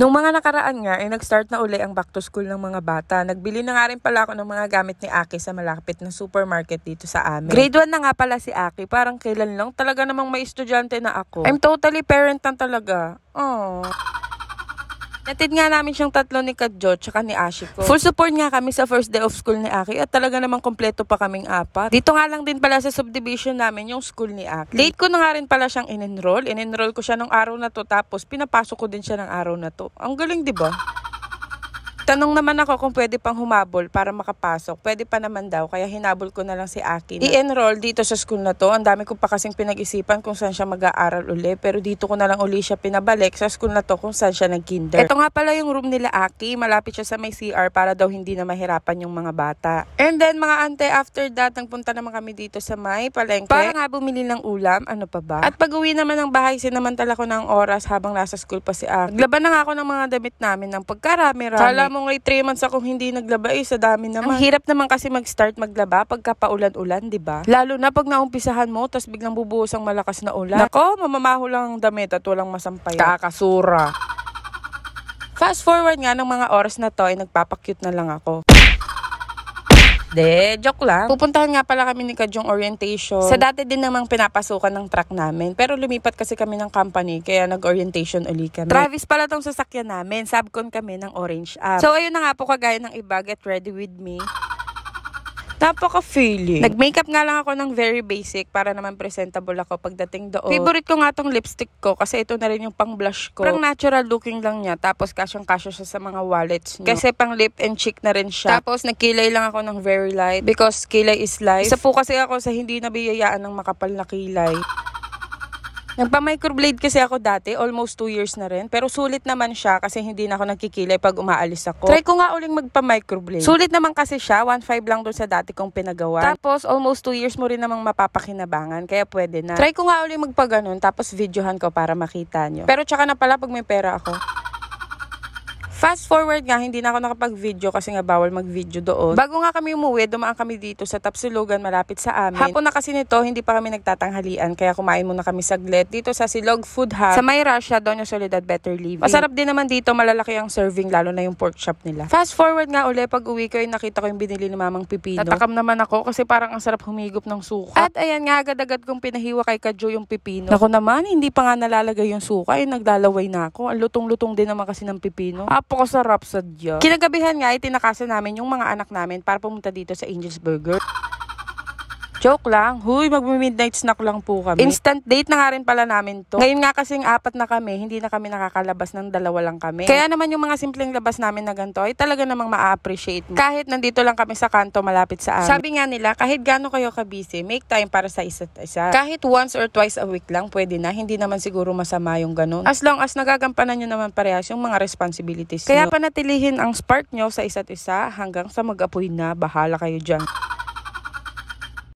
Nung mga nakaraan nga, nag-start na uli ang back to school ng mga bata. Nagbili na nga rin pala ako ng mga gamit ni Aki sa malapit na supermarket dito sa amin. Grade 1 na nga pala si Aki. Parang kailan lang talaga namang may estudyante na ako. I'm totally parent na talaga. Oh. Natid nga namin siyang tatlo ni Kadjo tsaka ni Ashiko. Full support nga kami sa first day of school ni Aki at talaga namang kompleto pa kaming apat. Dito nga lang din pala sa subdivision namin yung school ni Aki. Late ko na nga rin pala siyang in-enroll. In-enroll ko siya nung araw na to tapos pinapasok ko din siya ng araw na to. Ang galing, di ba? Tanong naman ako kung pwede pang humabol para makapasok. Pwede pa naman daw, kaya hinabol ko na lang si Aki. I-enroll dito sa school na to. Ang dami ko pa kasing pinag-isipan kung saan siya mag-aaral uli. Pero dito ko na lang uli siya pinabalik sa school na to kung saan siya nag-kinder. Ito nga pala yung room nila Aki. Malapit siya sa may CR para daw hindi na mahirapan yung mga bata. And then mga ante, after that, nagpunta naman kami dito sa may palengke. Para nga bumili ng ulam. Ano pa ba? At pag uwi naman ng bahay, sinamantala ko ng oras habang nasa school pa si Aki. Naglaban na nga ako ng mga damit namin ng pagkarami-rami. Kala mo ngay 3 months akong hindi naglaba sa dami naman. Ang hirap naman kasi mag-start maglaba pagka paulan-ulan, di ba? Lalo na pag naumpisahan mo, tas biglang bubuhos ang malakas na ulan. Nako, mamamaho lang ang damit at walang masampay. Kakasura. Fast forward nga ng mga oras na to, ay nagpapakyut na lang ako. Joke lang. Pupuntahan nga pala kami ni Kadjong orientation. Sa dati din namang pinapasukan ng truck namin. Pero lumipat kasi kami ng company, kaya nag-orientation uli kami. Travis pala tong sasakyan namin. Subcon kami ng Orange App. So ayun na nga po, kagaya ng iba, get ready with me. Napaka-feeling. Nag-makeup nga lang ako ng very basic para naman presentable ako pagdating doon. Favorite ko nga tong lipstick ko kasi ito na rin yung pang blush ko. Parang natural looking lang niya. Tapos kasyang-kasya siya sa mga wallets niyo. Kasi pang lip and cheek na rin siya. Tapos nagkilay lang ako ng very light because kilay is life. Isa po kasi ako sa hindi nabiyayaan ng makapal na kilay. Nagpa-microblade kasi ako dati, almost 2 years na rin. Pero sulit naman siya kasi hindi na ako nagkikilay pag umaalis ako. Try ko nga uling magpa-microblade. Sulit naman kasi siya, 1.5 lang doon sa dati kong pinagawa. Tapos, almost 2 years mo rin namang mapapakinabangan, kaya pwede na. Try ko nga uling magpa-ganon, tapos videohan ko para makita nyo. Pero tsaka na pala pag may pera ako. Fast forward nga, hindi na ako nakapag-video kasi nga bawal mag-video doon. Bago nga kami umuwi, dumaan kami dito sa Tapsilugan malapit sa amin. Hapon na kasi nito, hindi pa kami nagtatanghalian, kaya kumain muna kami saglit dito sa Silog Food Hub. Sa May Russia, Doña Soledad Better Living. Masarap din naman dito, malalaki ang serving, lalo na yung pork chop nila. Fast forward nga uli, pag uwi ko, nakita ko yung binili ni Mamang Pipino. Tatakam naman ako kasi parang ang sarap humigop ng suka. At ayan nga, agad-agad kong pinahiwa kay Kadjo yung pipino. Ako naman, hindi pa nga nalalagay yung suka, naglalaway na ako. Ang lutong-lutong din naman kasi ng pipino. Napakasarap sadya. Kinagabihan nga, itinakasan namin yung mga anak namin para pumunta dito sa Angel's Burger. Joke lang. Huy, mag-midnight snack lang po kami. Instant date na nga rin pala namin to. Ngayon nga kasing 4 na kami, hindi na kami nakakalabas ng 2 lang kami. Kaya naman yung mga simpleng labas namin na ganito ay talaga namang ma-appreciate mo. Kahit nandito lang kami sa kanto malapit sa amin. Sabi nga nila, kahit gaano kayo ka-busy, make time para sa isa't isa. Kahit once or twice a week lang, pwede na. Hindi naman siguro masama yung ganun. As long as nagagampanan nyo naman parehas yung mga responsibilities nyo. Kaya panatilihin ang spark nyo sa isa't isa hanggang sa mag-apoy na. Bahala kayo dyan.